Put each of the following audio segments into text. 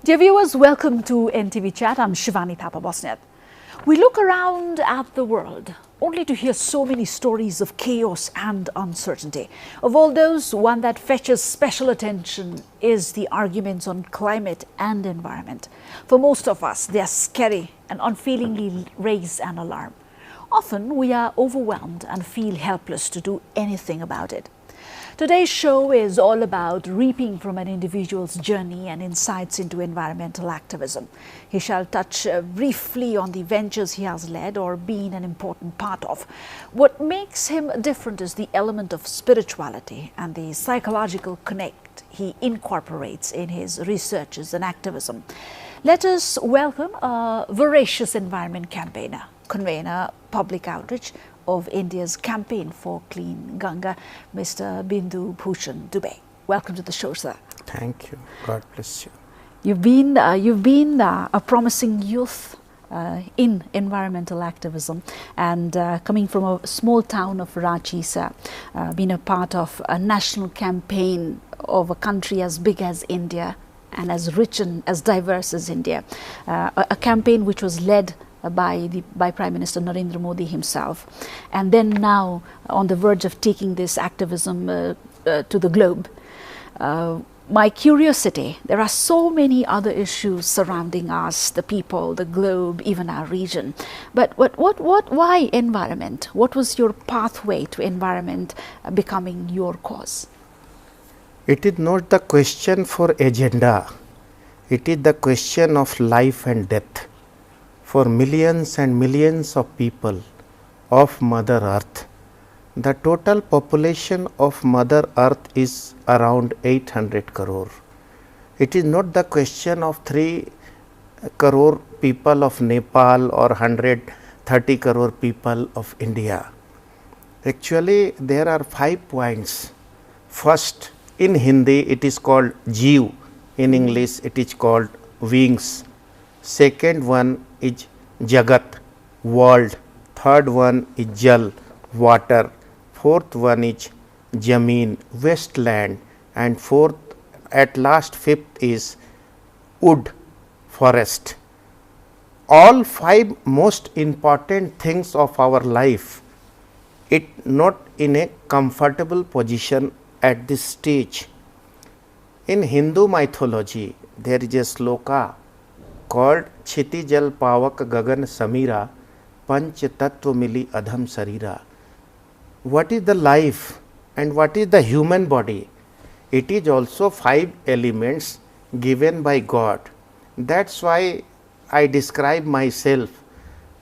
Dear viewers, welcome to NTV Chat. I'm Shivani Thapa. We look around at the world only to hear so many stories of chaos and uncertainty. Of all those, one that fetches special attention is the arguments on climate and environment. For most of us, they are scary and unfeelingly raise an alarm. Often, we are overwhelmed and feel helpless to do anything about it. Today's show is all about reaping from an individual's journey and insights into environmental activism. He shall touch briefly on the ventures he has led or been an important part of. What makes him different is the element of spirituality and the psychological connect he incorporates in his researches and activism. Let us welcome a voracious environment campaigner, convener, public outreach of India's campaign for clean Ganga, Mr. Bindu Bhushan Dubey. Welcome to the show, sir. Thank you. God bless you. You've been a promising youth in environmental activism, and coming from a small town of Ranchi, sir, been a part of a national campaign of a country as big as India and as rich and as diverse as India. A campaign which was led by Prime Minister Narendra Modi himself, and then now on the verge of taking this activism to the globe. My curiosity, there are so many other issues surrounding us, the people, the globe, even our region. But why environment? What was your pathway to environment becoming your cause? It is not the question for agenda. It is the question of life and death. For millions and millions of people of Mother Earth. The total population of Mother Earth is around 800 crore. It is not the question of 3 crore people of Nepal or 130 crore people of India. Actually, there are 5 points. First, in Hindi it is called Jeev, in English it is called wings. Second one is Jagat, world. Third one is Jal, water. Fourth one is Jameen, wasteland. And fourth, at last, fifth is wood, forest. All 5 most important things of our life, it not in a comfortable position at this stage. In Hindu mythology, there is a sloka called Chiti Jal Pavak Gagan Samira Panch Tattva Mili Adham Sarira. What is the life and what is the human body? It is also 5 elements given by God. That's why I describe myself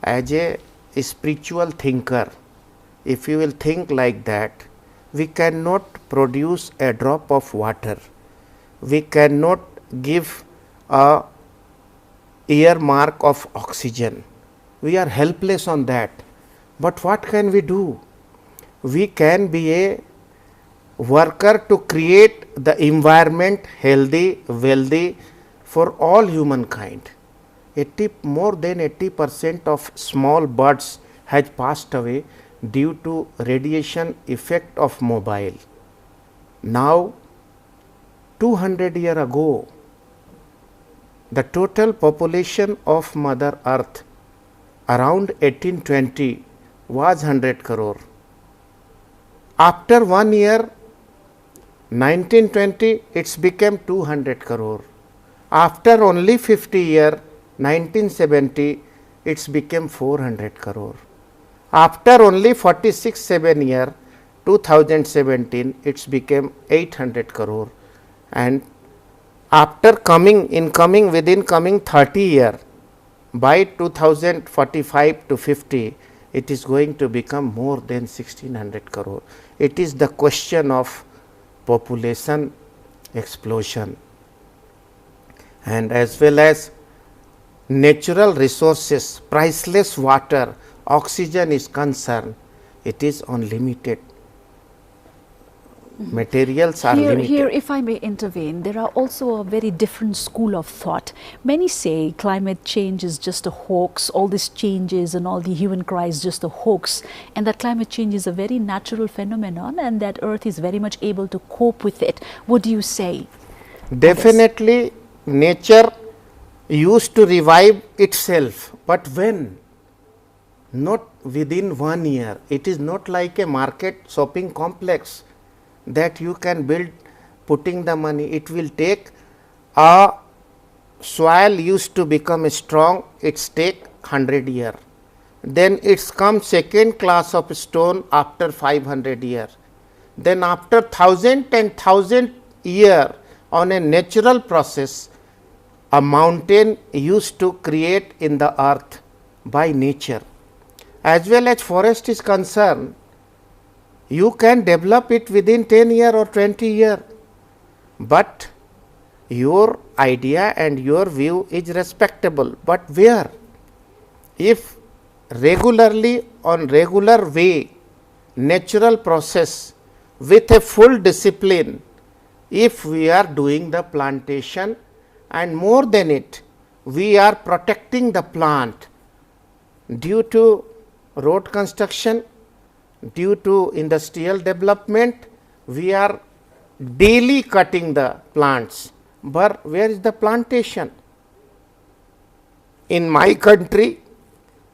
as a spiritual thinker. If you will think like that, we cannot produce a drop of water. We cannot give a earmark of oxygen. We are helpless on that. But what can we do? We can be a worker to create the environment healthy, wealthy for all humankind. More than 80% of small birds has passed away due to radiation effect of mobile. Now, 200 years ago, the total population of Mother Earth around 1820 was 100 crore. After 1 year, 1920, it's became 200 crore. After only 50 years, 1970, it's became 400 crore. After only 46-7 years, 2017, it's became 800 crore. And after within coming 30 years, by 2045 to 50, it is going to become more than 1600 crore. It is the question of population explosion, and as well as natural resources, priceless water, oxygen is concerned. It is unlimited. Materials are limited. Here, if I may intervene, there are also a very different school of thought. Many say climate change is just a hoax, all these changes and all the hue and cry is just a hoax, and that climate change is a very natural phenomenon and that Earth is very much able to cope with it. What do you say? Definitely, nature used to revive itself, but when? Not within 1 year. It is not like a market shopping complex that you can build putting the money. It will take a soil used to become strong, it's take 100 year. Then it's come second class of stone after 500 year. Then after 1000 year on a natural process, a mountain used to create in the earth by nature. As well as forest is concerned, you can develop it within 10 year or 20 year, but your idea and your view is respectable, but where? If regularly on regular way, natural process with a full discipline, if we are doing the plantation and more than it, we are protecting the plant due to road construction, due to industrial development, we are daily cutting the plants, but where is the plantation? In my country,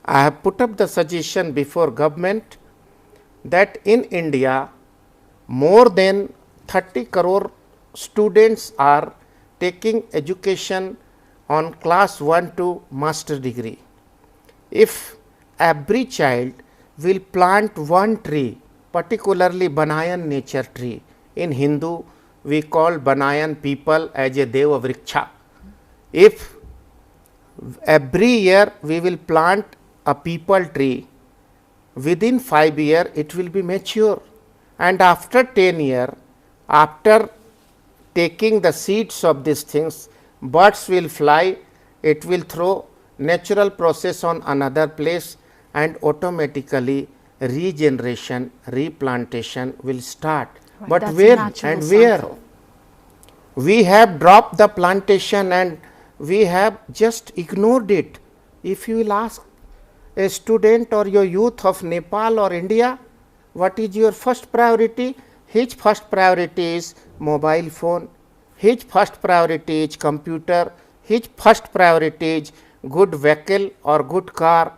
I have put up the suggestion before government that in India more than 30 crore students are taking education on class 1 to master degree. If every child will plant one tree, particularly Banayan nature tree, in Hindu we call Banayan people as a Deva Vriksha. If every year we will plant a peepal tree, within 5 years it will be mature, and after 10 years, after taking the seeds of these things, birds will fly, it will throw natural process on another place, and automatically regeneration, replantation will start. Right, but that's a where natural and where? cycle. We have dropped the plantation and we have just ignored it. If you will ask a student or your youth of Nepal or India, what is your first priority? His first priority is mobile phone, his first priority is computer, his first priority is good vehicle or good car.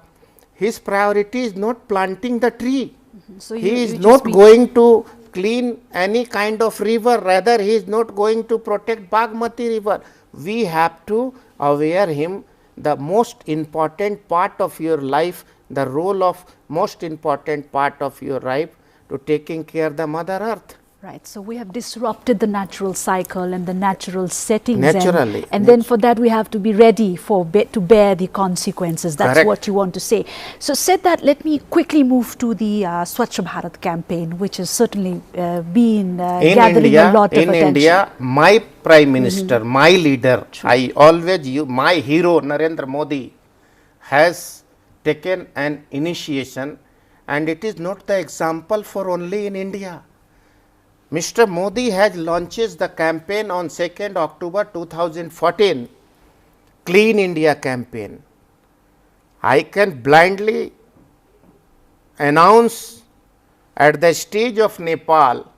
His priority is not planting the tree. So He is not going to clean any kind of river, rather he is not going to protect Bagmati river. We have to aware him the most important part of your life, the role of most important part of your life to taking care of the mother earth. Right, so we have disrupted the natural cycle and the natural settings. Naturally. And then for that we have to be ready for to bear the consequences. That's Correct. what you want to say. So said that, let me quickly move to the Swachh Bharat campaign, which has certainly been gathering a lot of attention. In India, my Prime Minister, my leader, I always use, my hero Narendra Modi has taken an initiation, and it is not the example for only in India. Mr. Modi has launched the campaign on 2nd October 2014, Clean India campaign. I can blindly announce at the stage of Nepal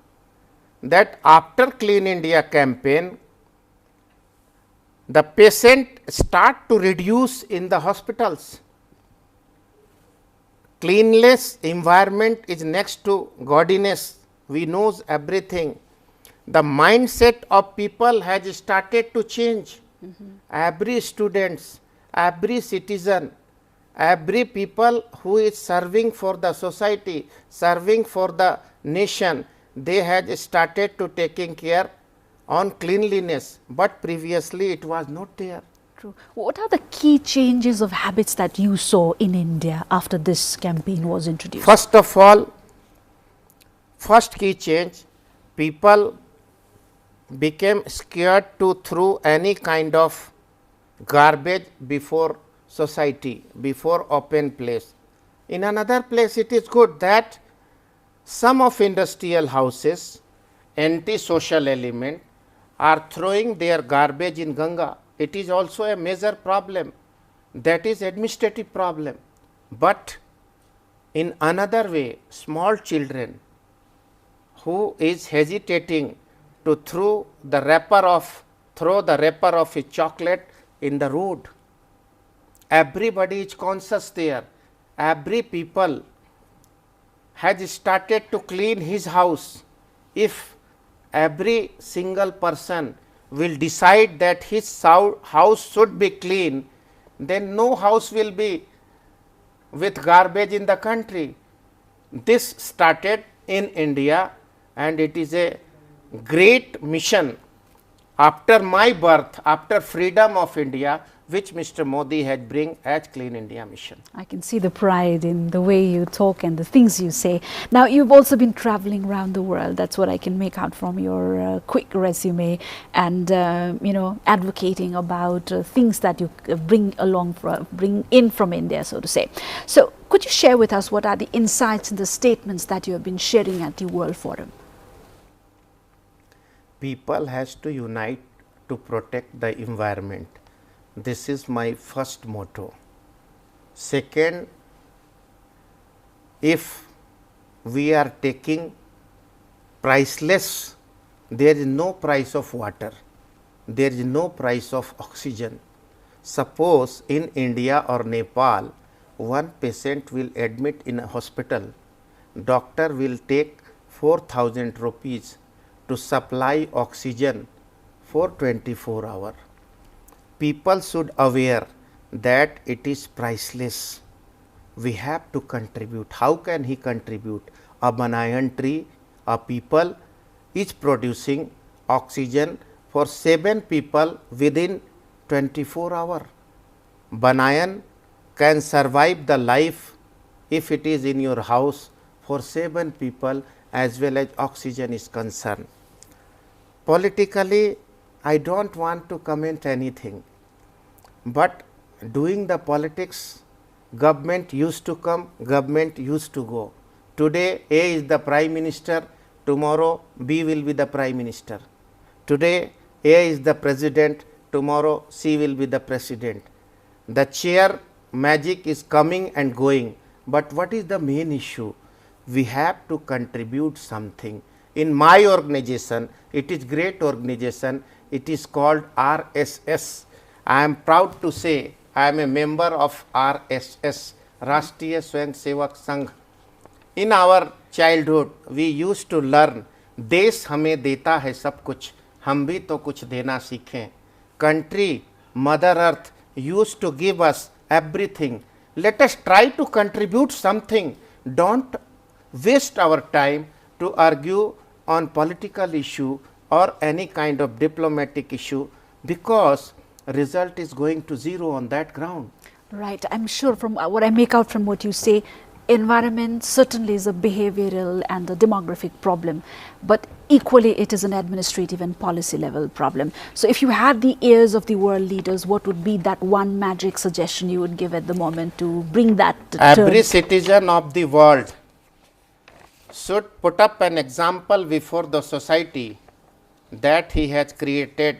that after Clean India campaign, the patient start to reduce in the hospitals. Cleanliness environment is next to godliness. We knows everything. The mindset of people has started to change. Every students, every citizen, every people who is serving for the society, serving for the nation, they had started to taking care on cleanliness, but previously it was not there. True. What are the key changes of habits that you saw in India after this campaign was introduced? First of all, first key change, people became scared to throw any kind of garbage before society, before open place. In another place, it is good that some of industrial houses, anti-social element, are throwing their garbage in Ganga. It is also a major problem, that is administrative problem. But in another way, small children who is hesitating to throw the wrapper of a chocolate in the road. Everybody is conscious there. Every people has started to clean his house. If every single person will decide that his house should be clean, then no house will be with garbage in the country. This started in India, and it is a great mission after my birth, after freedom of India, which Mr. Modi had bring as Clean India mission. I can see the pride in the way you talk and the things you say. Now, you've also been traveling around the world. That's what I can make out from your quick resume, and advocating about things that you bring in from India, so to say. So, could you share with us what are the insights and the statements that you have been sharing at the World Forum? People has to unite to protect the environment. This is my first motto. Second, if we are taking priceless, there is no price of water, there is no price of oxygen. Suppose in India or Nepal, one patient will admit in a hospital, doctor will take 4,000 rupees to supply oxygen for 24 hours. People should aware that it is priceless. We have to contribute. How can he contribute? A banyan tree, a people is producing oxygen for 7 people within 24 hours. Banyan can survive the life if it is in your house for 7 people as well as oxygen is concerned. Politically, I do not want to comment anything, but doing the politics, government used to come, government used to go. Today A is the Prime Minister, tomorrow B will be the Prime Minister. Today A is the President, tomorrow C will be the President. The chair magic is coming and going, but what is the main issue? We have to contribute something. In my organization, it is great organization, it is called RSS. I am proud to say I am a member of RSS, Rashtriya Swayam Sevak Sangh. In our childhood, we used to learn, देश हमें देता है सब कुछ, हम भी तो कुछ देना सीखें. Country, Mother Earth used to give us everything. Let us try to contribute something. Don't waste our time to argue on political issue or any kind of diplomatic issue, because result is going to zero on that ground. Right. I'm sure from what I make out from what you say, environment certainly is a behavioral and a demographic problem, but equally it is an administrative and policy level problem. So if you had the ears of the world leaders, what would be that one magic suggestion you would give at the moment to bring that Every citizen of the world should put up an example before the society that he has created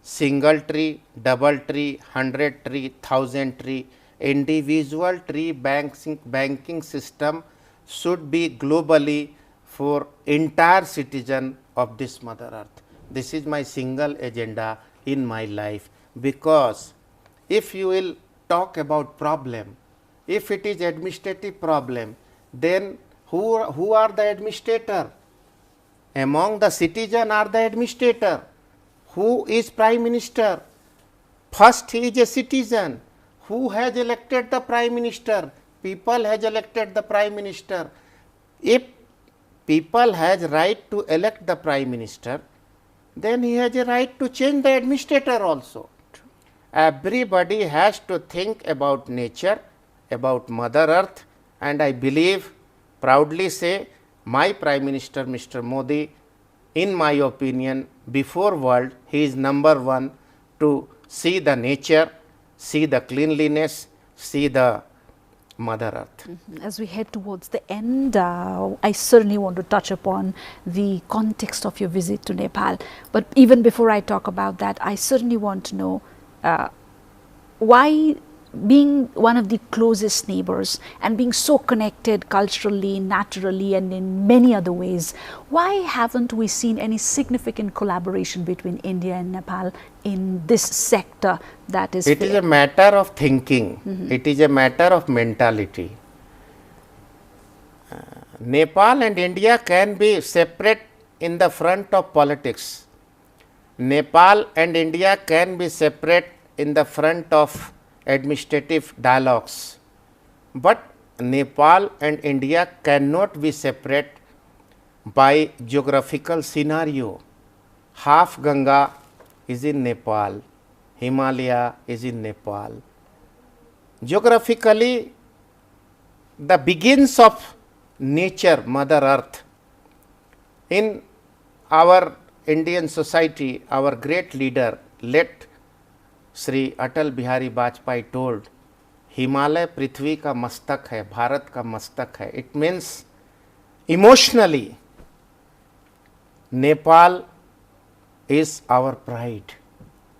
single tree, double tree, 100 tree, 1000 tree. Individual tree banking system should be globally for entire citizen of this Mother Earth. This is my single agenda in my life, because if you will talk about problem, if it is administrative problem, then who are the administrator? Among the citizen are the administrator. Who is Prime Minister? First he is a citizen. Who has elected the Prime Minister? People has elected the Prime Minister. If people has right to elect the Prime Minister, then he has a right to change the administrator also. Everybody has to think about nature, about Mother Earth, and I believe, proudly say, my Prime Minister Mr. Modi, in my opinion, before world, he is number one to see the nature, see the cleanliness, see the Mother Earth. As we head towards the end, I certainly want to touch upon the context of your visit to Nepal. But even before I talk about that, I certainly want to know why being one of the closest neighbors and being so connected culturally, naturally, and in many other ways, why haven't we seen any significant collaboration between India and Nepal in this sector that is It is a matter of thinking. It is a matter of mentality. Nepal and India can be separate in the front of politics. Nepal and India can be separate in the front of administrative dialogues, but Nepal and India cannot be separate by geographical scenario. Half Ganga is in Nepal, Himalaya is in Nepal. Geographically, the begins of nature, Mother Earth. In our Indian society, our great leader, late Shri Atal Bihari Vajpayee told, Himalaya पृथ्वी का मस्तक है, भारत का मस्तक है. It means emotionally Nepal is our pride.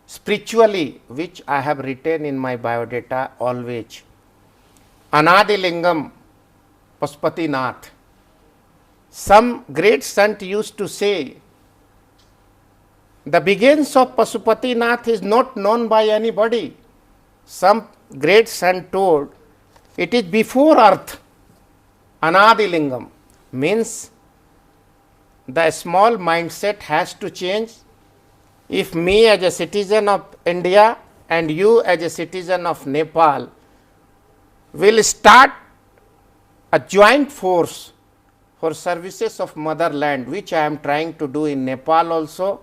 Spiritually, which I have written in my biodata always, Anadilingam Pasupatinath. Some great sant used to say, the begins of Pasupatinath is not known by anybody. Some great sant told, it is before earth. Anadilingam means the small mindset has to change. If me as a citizen of India and you as a citizen of Nepal will start a joint force for services of motherland, which I am trying to do in Nepal also,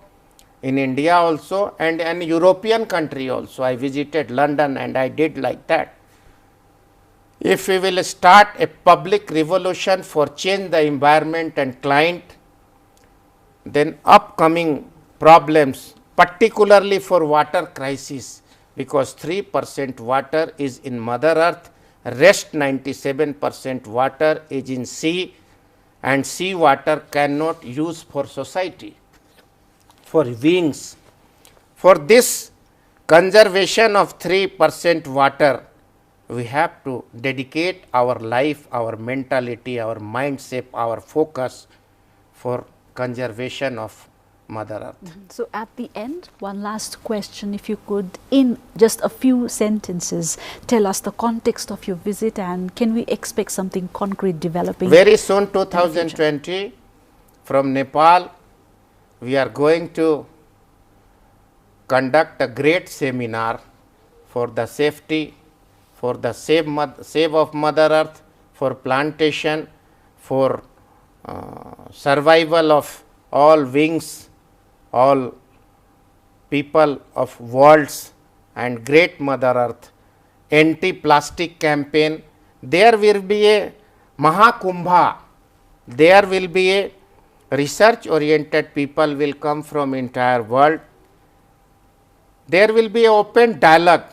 in India also, and an European country also. I visited London and I did like that. If we will start a public revolution for change the environment and climate, then upcoming problems, particularly for water crisis, because 3% water is in Mother Earth, rest 97% water is in sea, and sea water cannot use for society, for beings. For this conservation of 3% water, we have to dedicate our life, our mentality, our mindset, our focus for conservation of Mother Earth. So at the end, one last question, if you could, in just a few sentences, tell us the context of your visit, and can we expect something concrete developing? Very soon, 2020, from Nepal, we are going to conduct a great seminar for the safety, for the save of Mother Earth, for plantation, for survival of all beings, all people of worlds and great Mother Earth, anti-plastic campaign. There will be a Mahakumbha, there will be a research oriented people will come from entire world. There will be an open dialogue.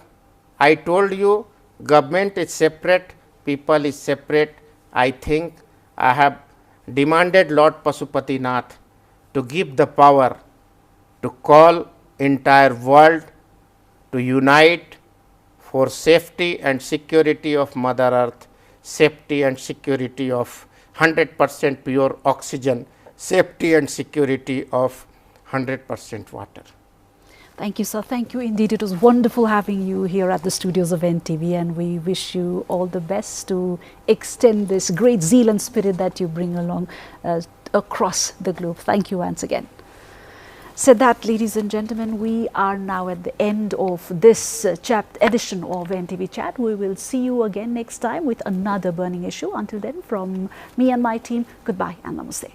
I told you government is separate, people is separate. I think I have demanded Lord Pasupatinath to give the power to call entire world to unite for safety and security of Mother Earth, safety and security of 100% pure oxygen, safety and security of 100% water. Thank you, sir. Thank you indeed. It was wonderful having you here at the studios of NTV, and we wish you all the best to extend this great zeal and spirit that you bring along across the globe. Thank you once again. So that, ladies and gentlemen, we are now at the end of this edition of NTV Chat. We will see you again next time with another burning issue. Until then, from me and my team, goodbye and namaste.